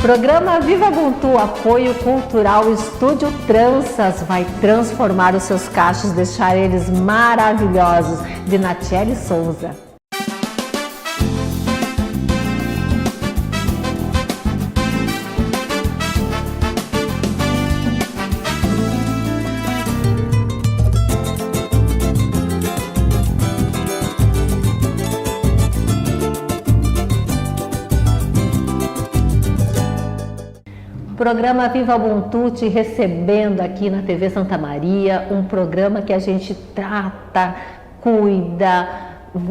Programa Viva Ubuntu, apoio cultural Estúdio Tranças, vai transformar os seus cachos, deixar eles maravilhosos, de Natiele Souza. Programa Viva Ubuntu te recebendo aqui na TV Santa Maria, um programa que a gente trata, cuida,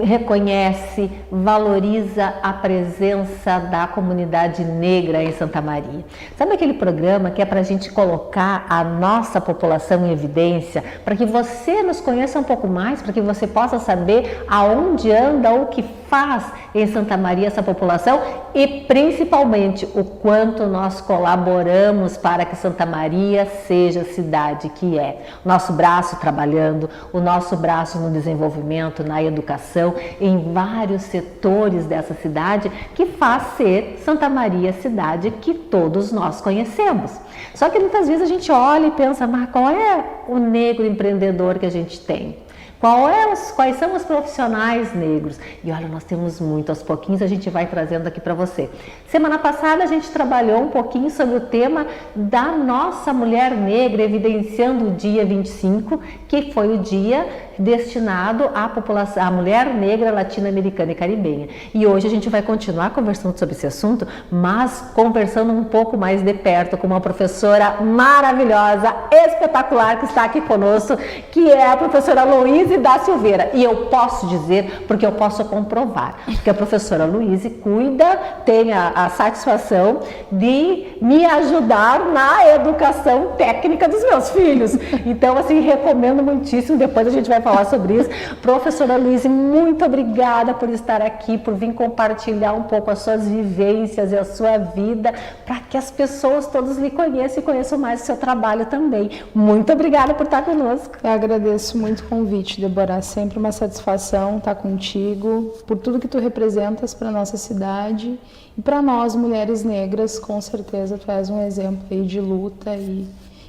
reconhece, valoriza a presença da comunidade negra em Santa Maria. Sabe aquele programa que é para a gente colocar a nossa população em evidência, para que você nos conheça um pouco mais, para que você possa saber aonde anda, o que faz em Santa Maria essa população e principalmente o quanto nós colaboramos para que Santa Maria seja a cidade que é. Nosso braço trabalhando, o nosso braço no desenvolvimento, na educação, em vários setores dessa cidade que faz ser Santa Maria a cidade que todos nós conhecemos. Só que muitas vezes a gente olha e pensa, mas qual é o negro empreendedor que a gente tem? Quais são os profissionais negros? E olha, nós temos muito, aos pouquinhos a gente vai trazendo aqui para você. Semana passada a gente trabalhou um pouquinho sobre o tema da nossa mulher negra, evidenciando o dia 25, que foi o dia destinado à população, à mulher negra latino-americana e caribenha. E hoje a gente vai continuar conversando sobre esse assunto, mas conversando um pouco mais de perto com uma professora maravilhosa, espetacular, que está aqui conosco, que é a professora Luíse da Silveira. E eu posso dizer, porque eu posso comprovar, que a professora Luíse tem a satisfação de me ajudar na educação técnica dos meus filhos. Então, assim, recomendo muitíssimo, depois a gente vai falar sobre isso. Professora Luíse, muito obrigada por estar aqui, por vir compartilhar um pouco as suas vivências e a sua vida, para que as pessoas todas lhe conheçam e conheçam mais o seu trabalho também. Muito obrigada por estar conosco. Eu agradeço muito o convite, Débora. Sempre uma satisfação estar contigo, por tudo que tu representas para a nossa cidade e para nós, mulheres negras. Com certeza tu és um exemplo aí de luta e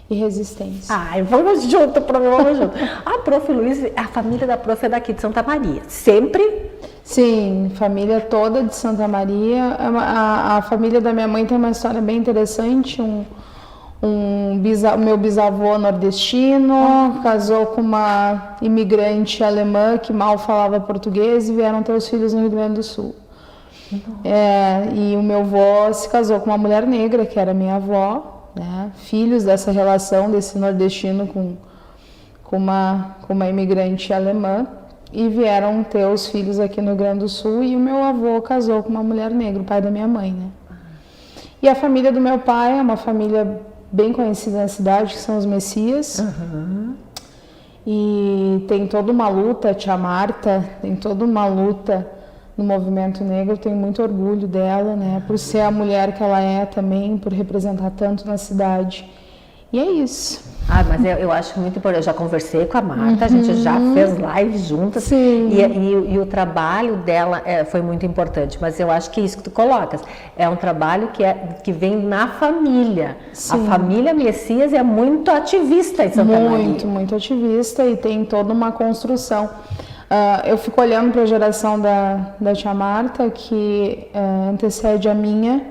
resistência. Ai, vamos junto, vamos junto. A prof. Luíse, a família da prof é daqui de Santa Maria, sempre? Sim, família toda de Santa Maria. A família da minha mãe tem uma história bem interessante. Meu bisavô nordestino casou com uma imigrante alemã que mal falava português e vieram ter os filhos no Rio Grande do Sul. E o meu avô se casou com uma mulher negra, que era minha avó, né? Filhos dessa relação desse nordestino com uma imigrante alemã, e vieram ter os filhos aqui no Rio Grande do Sul, e o meu avô casou com uma mulher negra, o pai da minha mãe, né? E a família do meu pai é uma família bem conhecida na cidade, que são os Messias. Uhum. E tem toda uma luta, a tia Marta, tem toda uma luta no movimento negro. Eu tenho muito orgulho dela, né, por ser a mulher que ela é também, por representar tanto na cidade. E é isso. Mas eu acho muito importante. Eu já conversei com a Marta, a gente já fez live juntas. Sim. E o trabalho dela foi muito importante. Mas eu acho que isso que tu colocas é um trabalho que vem na família. Sim. A família Messias é muito ativista em Santa Maria. Muito ativista, e tem toda uma construção. Eu fico olhando para a geração da tia Marta, que antecede a minha,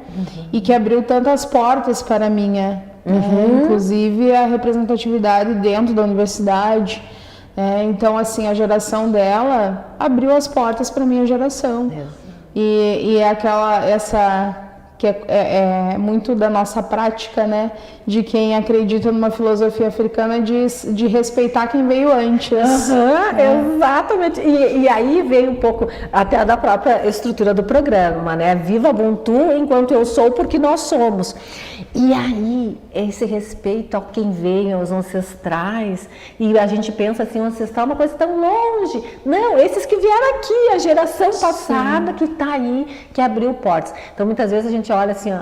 e que abriu tantas portas para a minha. Inclusive a representatividade dentro da universidade. Então, assim, a geração dela abriu as portas para a minha geração. E é essa que é muito da nossa prática, né, de quem acredita numa filosofia africana de respeitar quem veio antes. Exatamente. E aí veio um pouco até da própria estrutura do programa, né? Viva Ubuntu enquanto eu sou, porque nós somos. E aí, esse respeito a quem veio, aos ancestrais, e a gente pensa assim, o ancestral é uma coisa tão longe. Não, esses que vieram aqui, a geração passada que está aí, que abriu portas. Então, muitas vezes a gente olha assim,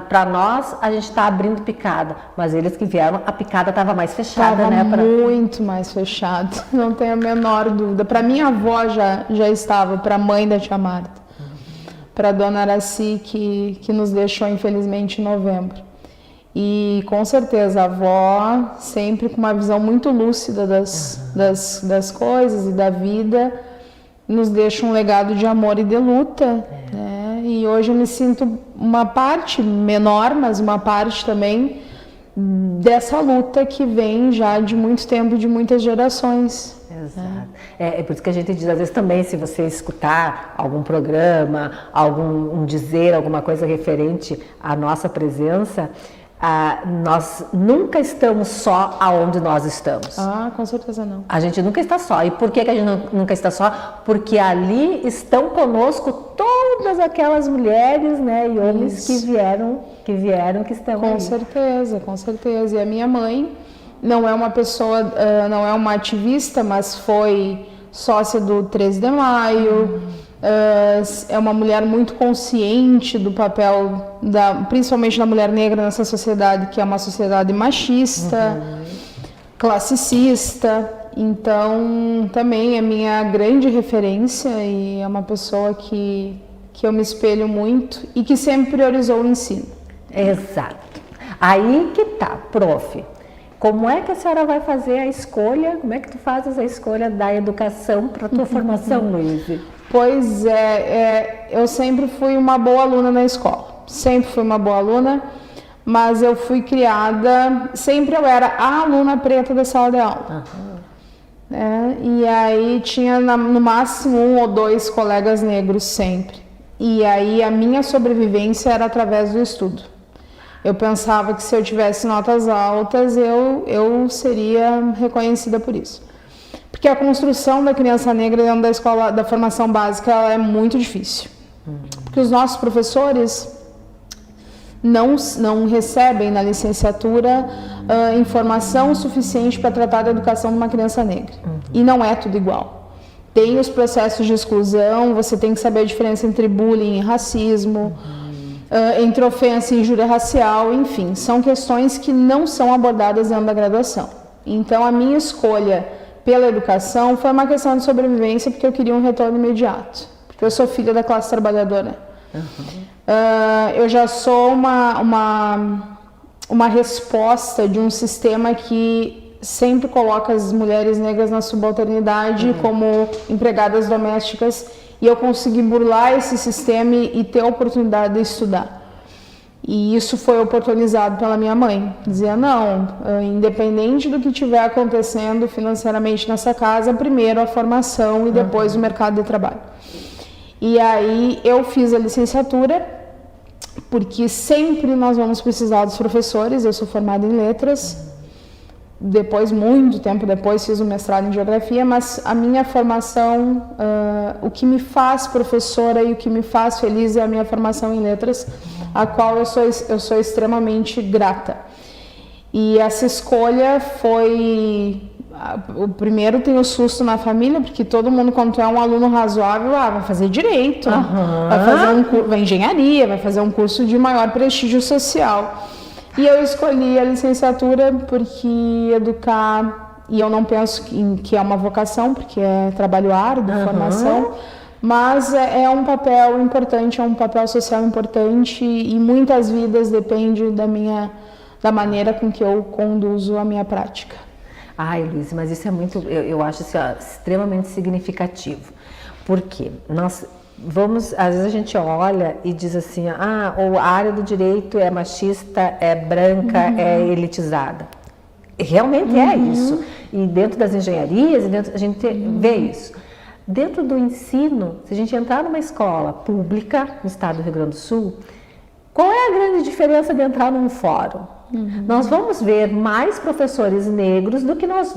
para nós, a gente está abrindo picada, mas eles que vieram, a picada estava mais fechada, né? Muito mais fechada, não tenho a menor dúvida. Para minha avó já estava, para a mãe da tia Marta. para a dona Araci, que nos deixou infelizmente em novembro. E com certeza a avó, sempre com uma visão muito lúcida das coisas e da vida, nos deixa um legado de amor e de luta, né? E hoje eu me sinto uma parte menor, mas uma parte também dessa luta que vem já de muito tempo, de muitas gerações. Exato. É por isso que a gente diz, às vezes também, se você escutar algum programa, algum dizer, alguma coisa referente à nossa presença, nós nunca estamos só aonde nós estamos. Com certeza não. A gente nunca está só. E por que a gente nunca está só? Porque ali estão conosco todas aquelas mulheres, né, e homens que estão com ali. certeza, com certeza. E a minha mãe não é uma pessoa, não é uma ativista, mas foi sócia do 13 de Maio, é uma mulher muito consciente do papel, principalmente da mulher negra nessa sociedade, que é uma sociedade machista, classicista. Então, também é minha grande referência e é uma pessoa que eu me espelho muito e que sempre priorizou o ensino. Exato. Aí que tá, prof. Como é que a senhora vai fazer a escolha, como é que tu fazes a escolha da educação para a tua formação, Luíse? Pois eu sempre fui uma boa aluna na escola, sempre fui uma boa aluna, mas eu fui criada, sempre eu era a aluna preta da sala de aula. E aí tinha no máximo 1 ou 2 colegas negros sempre. E aí a minha sobrevivência era através do estudo. Eu pensava que se eu tivesse notas altas, eu seria reconhecida por isso. Porque a construção da criança negra dentro da escola, da formação básica, ela é muito difícil. Porque os nossos professores não recebem na licenciatura informação suficiente para tratar da educação de uma criança negra. E não é tudo igual. Tem os processos de exclusão, você tem que saber a diferença entre bullying e racismo, entre ofensa e injúria racial, enfim, são questões que não são abordadas dentro da graduação. Então, a minha escolha pela educação foi uma questão de sobrevivência, porque eu queria um retorno imediato, porque eu sou filha da classe trabalhadora. Eu já sou uma resposta de um sistema que sempre coloca as mulheres negras na subalternidade como empregadas domésticas, e eu consegui burlar esse sistema e ter a oportunidade de estudar. E isso foi oportunizado pela minha mãe. Dizia, não, independente do que estiver acontecendo financeiramente nessa casa, primeiro a formação e depois o mercado de trabalho. E aí eu fiz a licenciatura, porque sempre nós vamos precisar dos professores. Eu sou formada em letras. Depois, muito tempo depois, fiz um mestrado em geografia, mas a minha formação, o que me faz professora e o que me faz feliz é a minha formação em letras, a qual eu sou extremamente grata. E essa escolha foi... O primeiro tem o susto na família, porque todo mundo, quando tu é um aluno razoável, vai fazer direito, vai fazer vai engenharia, vai fazer um curso de maior prestígio social. E eu escolhi a licenciatura porque educar, e eu não penso que é uma vocação, porque é trabalho árduo, formação, mas é um papel importante, é um papel social importante, e muitas vidas dependem da maneira com que eu conduzo a minha prática. Ai, Luíse, mas isso é muito, eu acho isso extremamente significativo, porque nós... às vezes a gente olha e diz assim, ou a área do direito é machista, é branca, é elitizada. Realmente é isso. E dentro das engenharias, a gente vê isso. Dentro do ensino, se a gente entrar numa escola pública no estado do Rio Grande do Sul, qual é a grande diferença de entrar num fórum? Nós vamos ver mais professores negros do que nós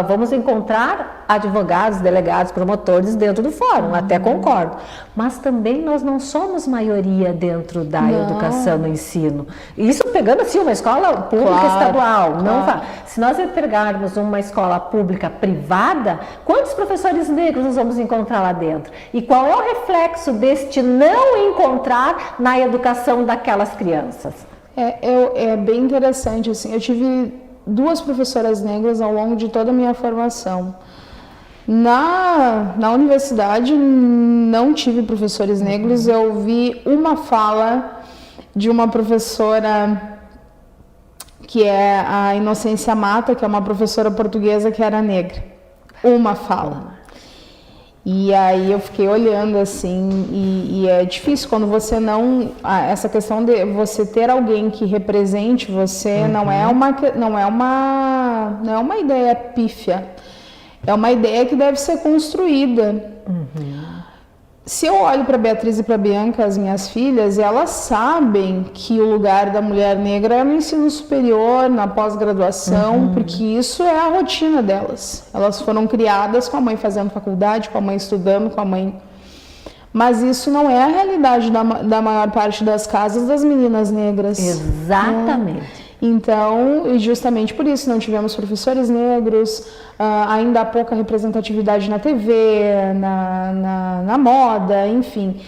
vamos encontrar advogados, delegados, promotores dentro do fórum, até concordo. Mas também nós não somos maioria dentro da educação no ensino. Isso pegando assim uma escola pública estadual. Não, se nós pegarmos uma escola pública privada, quantos professores negros nós vamos encontrar lá dentro? E qual é o reflexo deste não encontrar na educação daquelas crianças? É bem interessante, assim, eu tive 2 professoras negras ao longo de toda a minha formação. Na universidade não tive professores negros, eu vi uma fala de uma professora que é a Inocência Mata, que é uma professora portuguesa que era negra. Uma fala. E aí eu fiquei olhando assim, e é difícil quando você não... Essa questão de você ter alguém que represente você não é uma ideia pífia. É uma ideia que deve ser construída. Se eu olho para Beatriz e para Bianca, as minhas filhas, elas sabem que o lugar da mulher negra é no ensino superior, na pós-graduação, porque isso é a rotina delas. Elas foram criadas com a mãe fazendo faculdade, com a mãe estudando, com a mãe... Mas isso não é a realidade da maior parte das casas das meninas negras. Exatamente. Então, e justamente por isso, não tivemos professores negros, ainda há pouca representatividade na TV, na moda, enfim.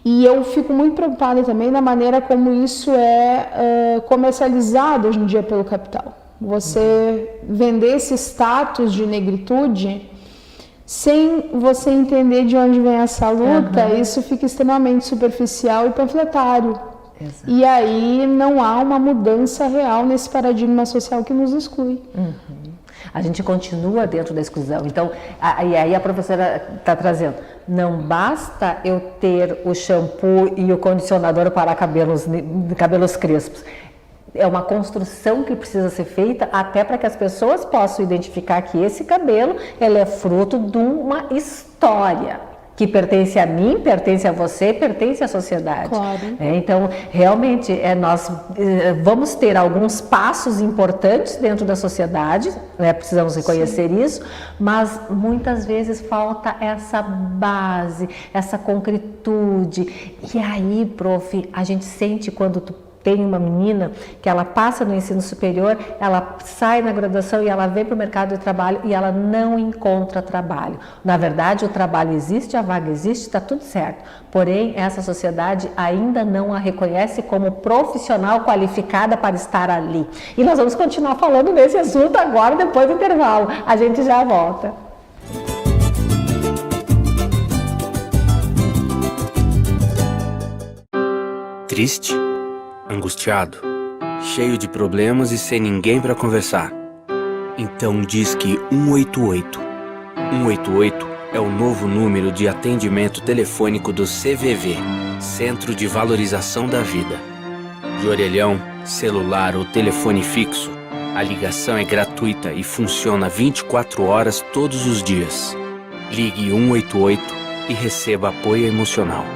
E eu fico muito preocupada também na maneira como isso é comercializado hoje em dia pelo capital. Você vender esse status de negritude sem você entender de onde vem essa luta, isso fica extremamente superficial e panfletário. Exato. E aí não há uma mudança real nesse paradigma social que nos exclui. A gente continua dentro da exclusão. Então, e aí a professora está trazendo, não basta eu ter o shampoo e o condicionador para cabelos crespos. É uma construção que precisa ser feita até para que as pessoas possam identificar que esse cabelo ele é fruto de uma história. Que pertence a mim, pertence a você, pertence à sociedade. Claro. Então, realmente, nós vamos ter alguns passos importantes dentro da sociedade, precisamos reconhecer isso, mas muitas vezes falta essa base, essa concretude. E aí, prof, a gente sente quando tem uma menina que ela passa no ensino superior, ela sai na graduação e ela vem para o mercado de trabalho e ela não encontra trabalho. Na verdade, o trabalho existe, a vaga existe, está tudo certo. Porém, essa sociedade ainda não a reconhece como profissional qualificada para estar ali. E nós vamos continuar falando nesse assunto agora, depois do intervalo. A gente já volta. Triste? Angustiado, cheio de problemas e sem ninguém para conversar. Então disque 188. 188 é o novo número de atendimento telefônico do CVV, Centro de Valorização da Vida. De orelhão, celular ou telefone fixo, a ligação é gratuita e funciona 24 horas todos os dias. Ligue 188 e receba apoio emocional.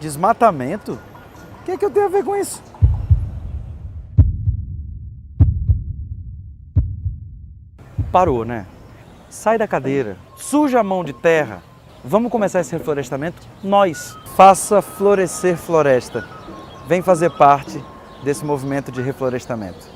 Desmatamento? O que eu tenho a ver com isso? Parou, né? Sai da cadeira, suja a mão de terra. Vamos começar esse reflorestamento? Nós. Faça florescer floresta. Vem fazer parte desse movimento de reflorestamento.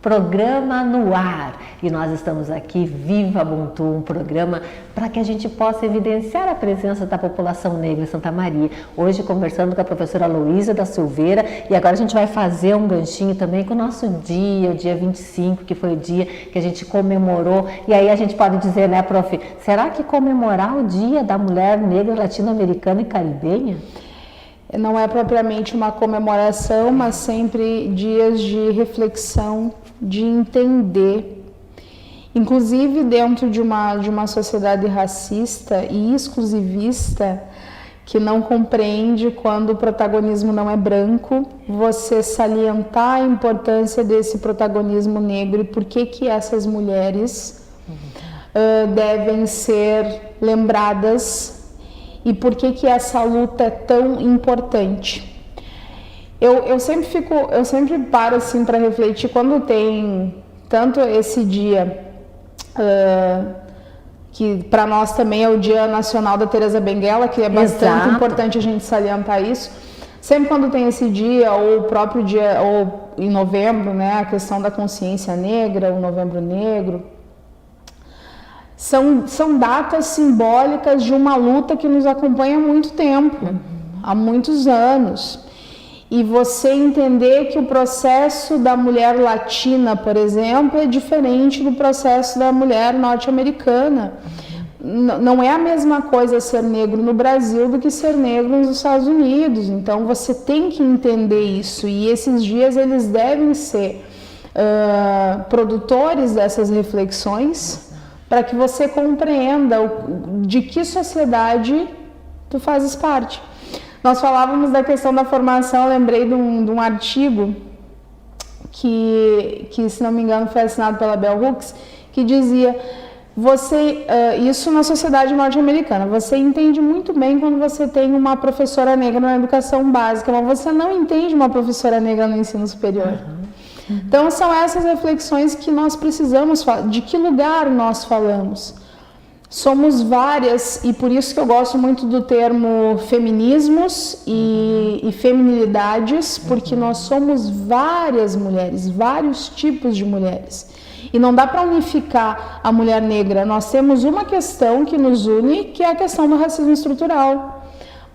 Programa no ar, e nós estamos aqui, Viva Ubuntu, um programa para que a gente possa evidenciar a presença da população negra em Santa Maria. Hoje conversando com a professora Luísa da Silveira, e agora a gente vai fazer um ganchinho também com o nosso dia, o dia 25, que foi o dia que a gente comemorou, e aí a gente pode dizer, né, prof, será que comemorar o dia da mulher negra latino-americana e caribenha? Não é propriamente uma comemoração, mas sempre dias de reflexão, de entender. Inclusive dentro de uma sociedade racista e exclusivista, que não compreende quando o protagonismo não é branco, você salientar a importância desse protagonismo negro e por que essas mulheres devem ser lembradas e por que essa luta é tão importante. Eu sempre paro assim para refletir quando tem tanto esse dia, que para nós também é o Dia Nacional da Teresa Benguela, que é bastante importante a gente salientar isso. Sempre quando tem esse dia, ou o próprio dia, ou em novembro, né, a questão da consciência negra, o Novembro Negro, são datas simbólicas de uma luta que nos acompanha há muito tempo, há muitos anos. E você entender que o processo da mulher latina, por exemplo, é diferente do processo da mulher norte-americana. Não é a mesma coisa ser negro no Brasil do que ser negro nos Estados Unidos. Então você tem que entender isso, e esses dias eles devem ser produtores dessas reflexões, para que você compreenda de que sociedade tu fazes parte. Nós falávamos da questão da formação, eu lembrei de um artigo que, se não me engano, foi assinado pela Bell Hooks, que dizia, isso na sociedade norte-americana, você entende muito bem quando você tem uma professora negra na educação básica, mas você não entende uma professora negra no ensino superior. Então, são essas reflexões que nós precisamos falar. De que lugar nós falamos? Somos várias, e por isso que eu gosto muito do termo feminismos e feminilidades, porque nós somos várias mulheres, vários tipos de mulheres. E não dá para unificar a mulher negra. Nós temos uma questão que nos une, que é a questão do racismo estrutural.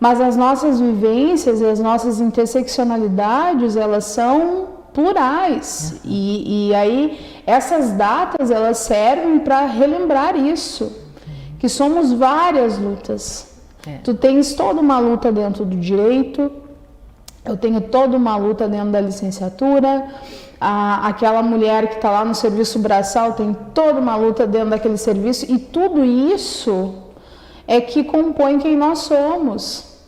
Mas as nossas vivências e as nossas interseccionalidades, elas são plurais. E aí, essas datas, elas servem para relembrar isso. Que somos várias lutas. Tu tens toda uma luta dentro do direito, eu tenho toda uma luta dentro da licenciatura, aquela mulher que está lá no serviço braçal tem toda uma luta dentro daquele serviço, e tudo isso é que compõe quem nós somos,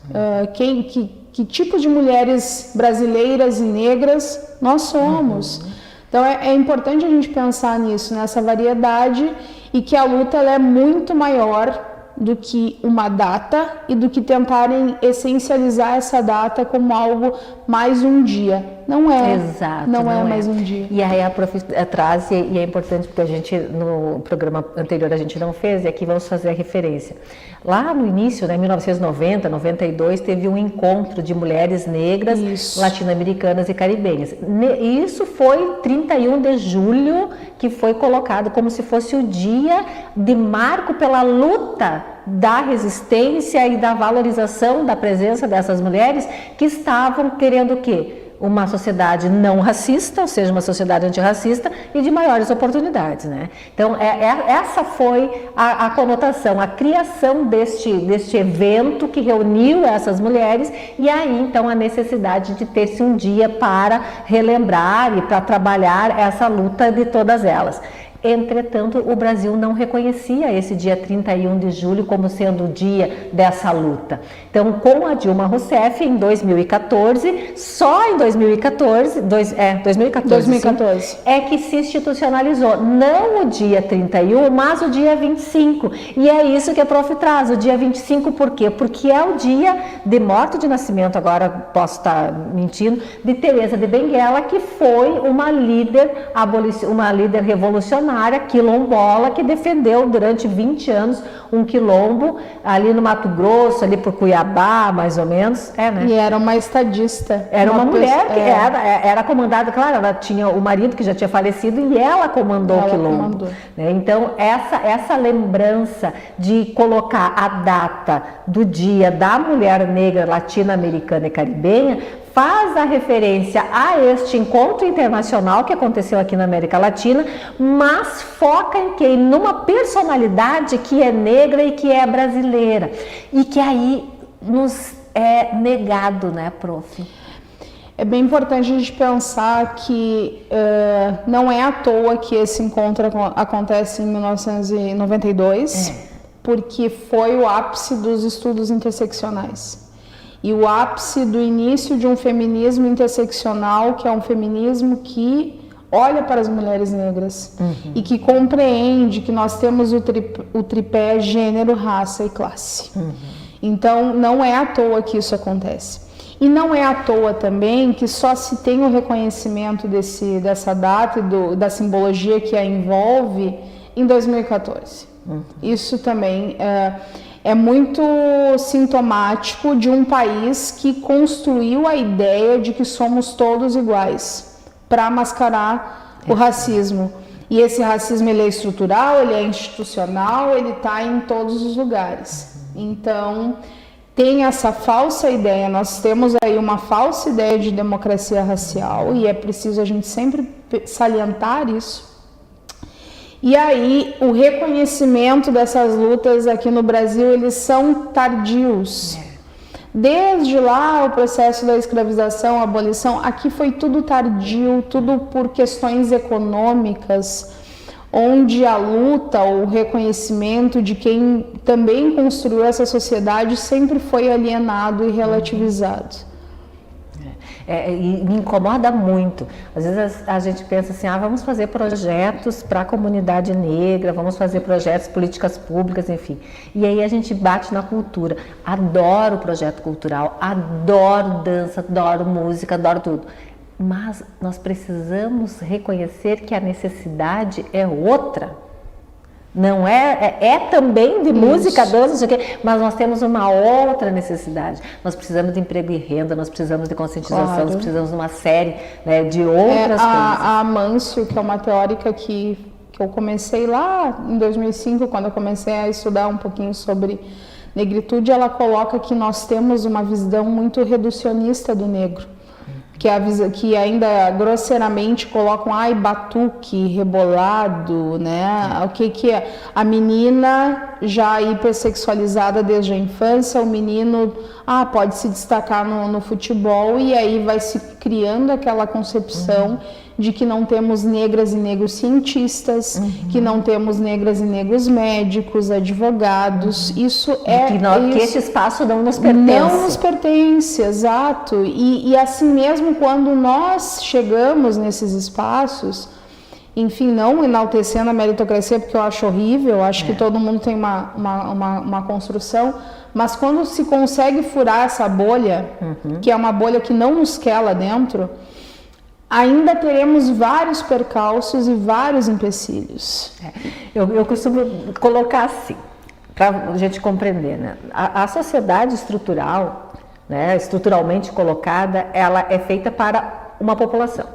que tipo de mulheres brasileiras e negras nós somos. Então é importante a gente pensar nisso, nessa variedade, e que a luta ela é muito maior do que uma data e do que tentarem essencializar essa data como algo mais um dia. Não é. Exato, não é mais um dia. E aí a prof traz, e é importante porque a gente, no programa anterior a gente não fez, e aqui vamos fazer a referência. Lá no início, né, 1990, 92, teve um encontro de mulheres negras, latino-americanas e caribenhas. Isso foi 31 de julho, que foi colocado como se fosse o dia de marco pela luta da resistência e da valorização da presença dessas mulheres que estavam querendo o quê? Uma sociedade não racista, ou seja, uma sociedade antirracista e de maiores oportunidades, né? Então, essa foi a conotação, a criação deste evento que reuniu essas mulheres, e aí, então, a necessidade de ter-se um dia para relembrar e para trabalhar essa luta de todas elas. Entretanto, o Brasil não reconhecia esse dia 31 de julho como sendo o dia dessa luta. Então, com a Dilma Rousseff, em 2014, só em 2014, 2014. Sim, é que se institucionalizou, não o dia 31, mas o dia 25. E é isso que a prof traz, o dia 25, por quê? Porque é o dia de morte de nascimento, agora posso estar mentindo, de Teresa de Benguela, que foi uma líder revolucionária, quilombola, que defendeu durante 20 anos um quilombo ali no Mato Grosso, ali por Cuiabá, mais ou menos. Né? E era uma estadista. Era uma mulher que era comandada, claro, ela tinha o marido que já tinha falecido e ela comandou o quilombo. Né? Então, essa lembrança de colocar a data do dia da mulher negra latino-americana e caribenha faz a referência a este encontro internacional que aconteceu aqui na América Latina, mas foca em quem? Numa personalidade que é negra e que é brasileira, e que aí nos é negado, né, prof? É bem importante a gente pensar que não é à toa que esse encontro acontece em 1992, porque foi o ápice dos estudos interseccionais. E o ápice do início de um feminismo interseccional, que é um feminismo que olha para as mulheres negras e que compreende que nós temos o tripé gênero, raça e classe. Então, não é à toa que isso acontece. E não é à toa também que só se tem o reconhecimento dessa data e da simbologia que a envolve em 2014. Isso também é muito sintomático de um país que construiu a ideia de que somos todos iguais para mascarar o racismo. E esse racismo, ele é estrutural, ele é institucional, ele está em todos os lugares. Então, tem essa falsa ideia, nós temos aí uma falsa ideia de democracia racial e é preciso a gente sempre salientar isso. E aí, o reconhecimento dessas lutas aqui no Brasil, eles são tardios. Desde lá, o processo da escravização, a abolição, aqui foi tudo tardio, tudo por questões econômicas, onde a luta, o reconhecimento de quem também construiu essa sociedade sempre foi alienado e relativizado. E me incomoda muito. Às vezes a gente pensa assim, vamos fazer projetos para a comunidade negra, vamos fazer projetos, políticas públicas, enfim. E aí a gente bate na cultura. Adoro projeto cultural, adoro dança, adoro música, adoro tudo. Mas nós precisamos reconhecer que a necessidade é outra. Não é também de música, dança, não sei o quê, mas nós temos uma outra necessidade. Nós precisamos de emprego e renda, nós precisamos de conscientização, nós precisamos de uma série, né, de outras coisas. A Amâncio, que é uma teórica que eu comecei lá em 2005, quando eu comecei a estudar um pouquinho sobre negritude, ela coloca que nós temos uma visão muito reducionista do negro. Que ainda grosseiramente colocam batuque, rebolado, né? O que é? A menina já hipersexualizada desde a infância, o menino pode se destacar no futebol, e aí vai se criando aquela concepção de que não temos negras e negros cientistas, que não temos negras e negros médicos, advogados. Isso que esse espaço não nos pertence. Não nos pertence, exato. E assim mesmo, quando nós chegamos nesses espaços, enfim, não enaltecendo a meritocracia, porque eu acho horrível, eu acho que todo mundo tem uma construção, mas quando se consegue furar essa bolha, que é uma bolha que não nos quer lá dentro, ainda teremos vários percalços e vários empecilhos. Eu costumo colocar assim, para a gente compreender, né? A sociedade estrutural, né, estruturalmente colocada, ela é feita para uma população.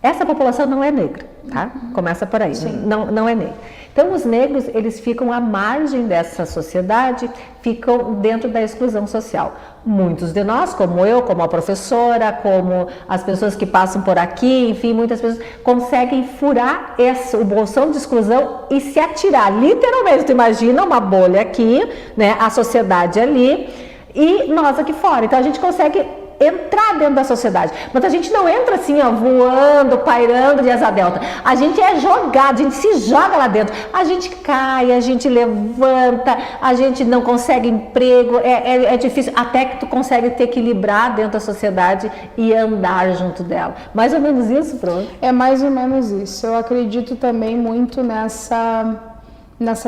Essa população não é negra, tá? Começa por aí, não é negra. Então, os negros, eles ficam à margem dessa sociedade, ficam dentro da exclusão social. Muitos de nós, como eu, como a professora, como as pessoas que passam por aqui, enfim, muitas pessoas conseguem furar o bolsão de exclusão e se atirar, literalmente. Tu imagina uma bolha aqui, né, a sociedade ali e nós aqui fora. Então, a gente consegue entrar dentro da sociedade, mas a gente não entra assim, voando, pairando de asa delta. A gente é jogado, a gente se joga lá dentro, a gente cai, a gente levanta, a gente não consegue emprego, é difícil, até que tu consegue te equilibrar dentro da sociedade e andar junto dela. Mais ou menos isso, pronto. É mais ou menos isso. Eu acredito também muito nessa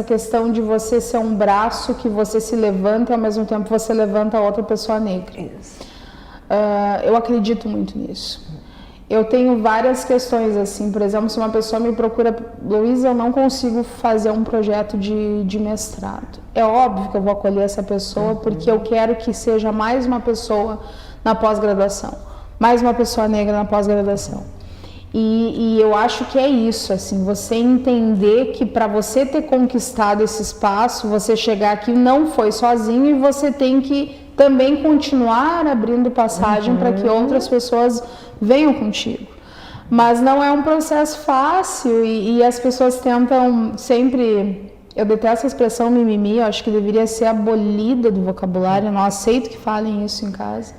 questão de você ser um braço que você se levanta e ao mesmo tempo você levanta a outra pessoa negra. Isso. Eu acredito muito nisso. Eu tenho várias questões assim, por exemplo, se uma pessoa me procura, Luísa, eu não consigo fazer um projeto de mestrado. É óbvio que eu vou acolher essa pessoa porque eu quero que seja mais uma pessoa na pós-graduação, mais uma pessoa negra na pós-graduação. E eu acho que é isso, assim, você entender que para você ter conquistado esse espaço, você chegar aqui não foi sozinho e você tem que também continuar abrindo passagem para que outras pessoas venham contigo. Mas não é um processo fácil e as pessoas tentam sempre... Eu detesto a expressão mimimi, eu acho que deveria ser abolida do vocabulário, eu não aceito que falem isso em casa.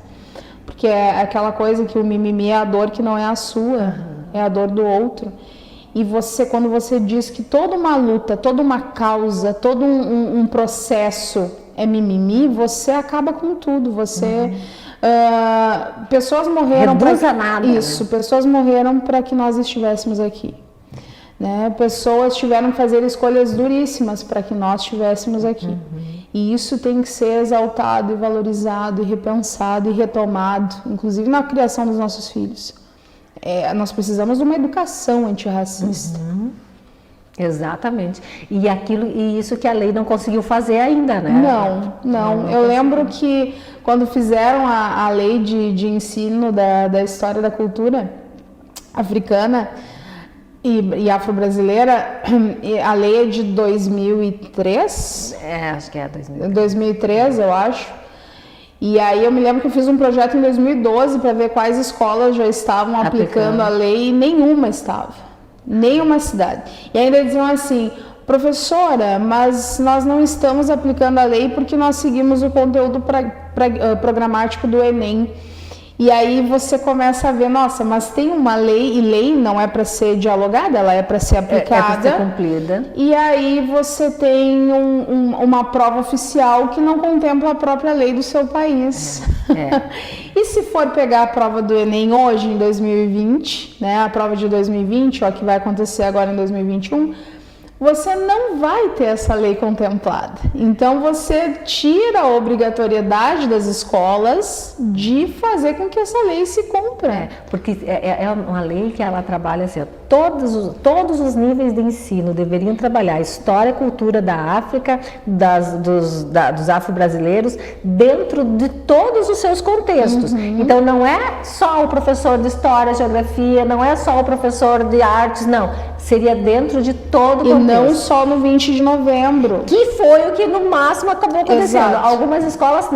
Porque é aquela coisa que o mimimi é a dor que não é a sua, é a dor do outro. E você, quando você diz que toda uma luta, toda uma causa, todo um processo é mimimi, você acaba com tudo. Você pessoas morreram pessoas morreram para que nós estivéssemos aqui, né? Pessoas tiveram que fazer escolhas duríssimas para que nós estivéssemos aqui. E isso tem que ser exaltado e valorizado e repensado e retomado, inclusive na criação dos nossos filhos. Nós precisamos de uma educação antirracista. Exatamente. E isso que a lei não conseguiu fazer ainda, né? Não. Eu lembro que quando fizeram a lei de ensino da história da cultura africana, e afro-brasileira, a lei é de 2003? Acho que é 2003. 2003, eu acho. E aí eu me lembro que eu fiz um projeto em 2012 para ver quais escolas já estavam aplicando a lei e nenhuma estava. Nenhuma cidade. E ainda diziam assim: professora, mas nós não estamos aplicando a lei porque nós seguimos o conteúdo programático do Enem. E aí você começa a ver, nossa, mas tem uma lei, e lei não é para ser dialogada, ela é para ser aplicada. É para ser cumprida. E aí você tem uma prova oficial que não contempla a própria lei do seu país. E se for pegar a prova do Enem hoje, em 2020, né, a prova de 2020, ó, que vai acontecer agora em 2021, você não vai ter essa lei contemplada. Então você tira a obrigatoriedade das escolas de fazer com que essa lei se cumpra. Porque é uma lei que ela trabalha assim, todos os níveis de ensino deveriam trabalhar história e cultura da África, dos afro-brasileiros, dentro de todos os seus contextos. Então não é só o professor de história, geografia, não é só o professor de artes, não. Seria dentro de todo o contexto. E não só no 20 de novembro. Que foi o que no máximo acabou acontecendo. Exato. Algumas escolas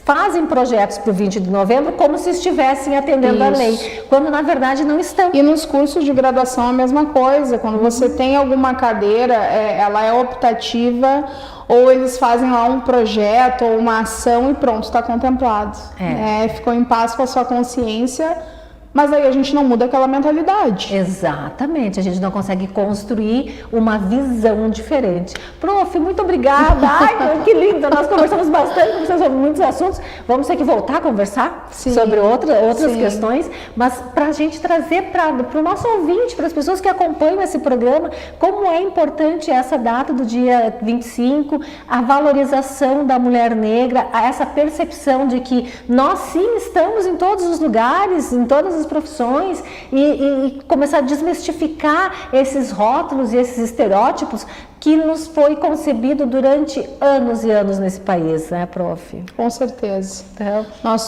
fazem projetos para o 20 de novembro como se estivessem atendendo a lei, quando na verdade não estão. E nos cursos de graduação a mesma coisa. Quando você tem alguma cadeira, ela é optativa, ou eles fazem lá um projeto ou uma ação e pronto, está contemplado. Ficou em paz com a sua consciência. Mas aí a gente não muda aquela mentalidade. Exatamente, a gente não consegue construir uma visão diferente. Prof, muito obrigada. Ai, que lindo, nós conversamos bastante sobre muitos assuntos. Vamos ter que voltar a conversar sobre outras questões, mas para a gente trazer para o nosso ouvinte, para as pessoas que acompanham esse programa, como é importante essa data do dia 25, a valorização da mulher negra, essa percepção de que nós sim estamos em todos os lugares, em todas as profissões, e começar a desmistificar esses rótulos e esses estereótipos que nos foi concebido durante anos e anos nesse país, né, prof? Com certeza. Então, nós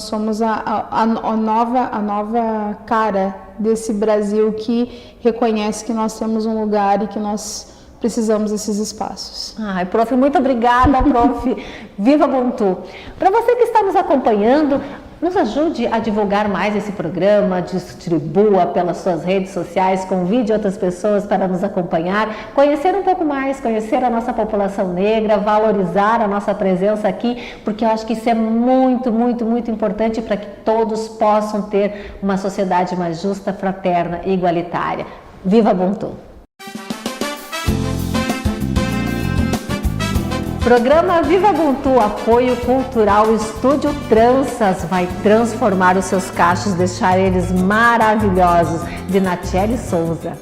somos a nova cara desse Brasil que reconhece que nós temos um lugar e que nós precisamos desses espaços. Ai, prof, muito obrigada, prof. Viva Ubuntu. Para você que está nos acompanhando, nos ajude a divulgar mais esse programa, distribua pelas suas redes sociais, convide outras pessoas para nos acompanhar, conhecer um pouco mais, conhecer a nossa população negra, valorizar a nossa presença aqui, porque eu acho que isso é muito, muito, muito importante para que todos possam ter uma sociedade mais justa, fraterna e igualitária. Viva Ubuntu! Programa Viva Ubuntu, apoio cultural Estúdio Tranças, vai transformar os seus cachos, deixar eles maravilhosos, de Natiele Souza.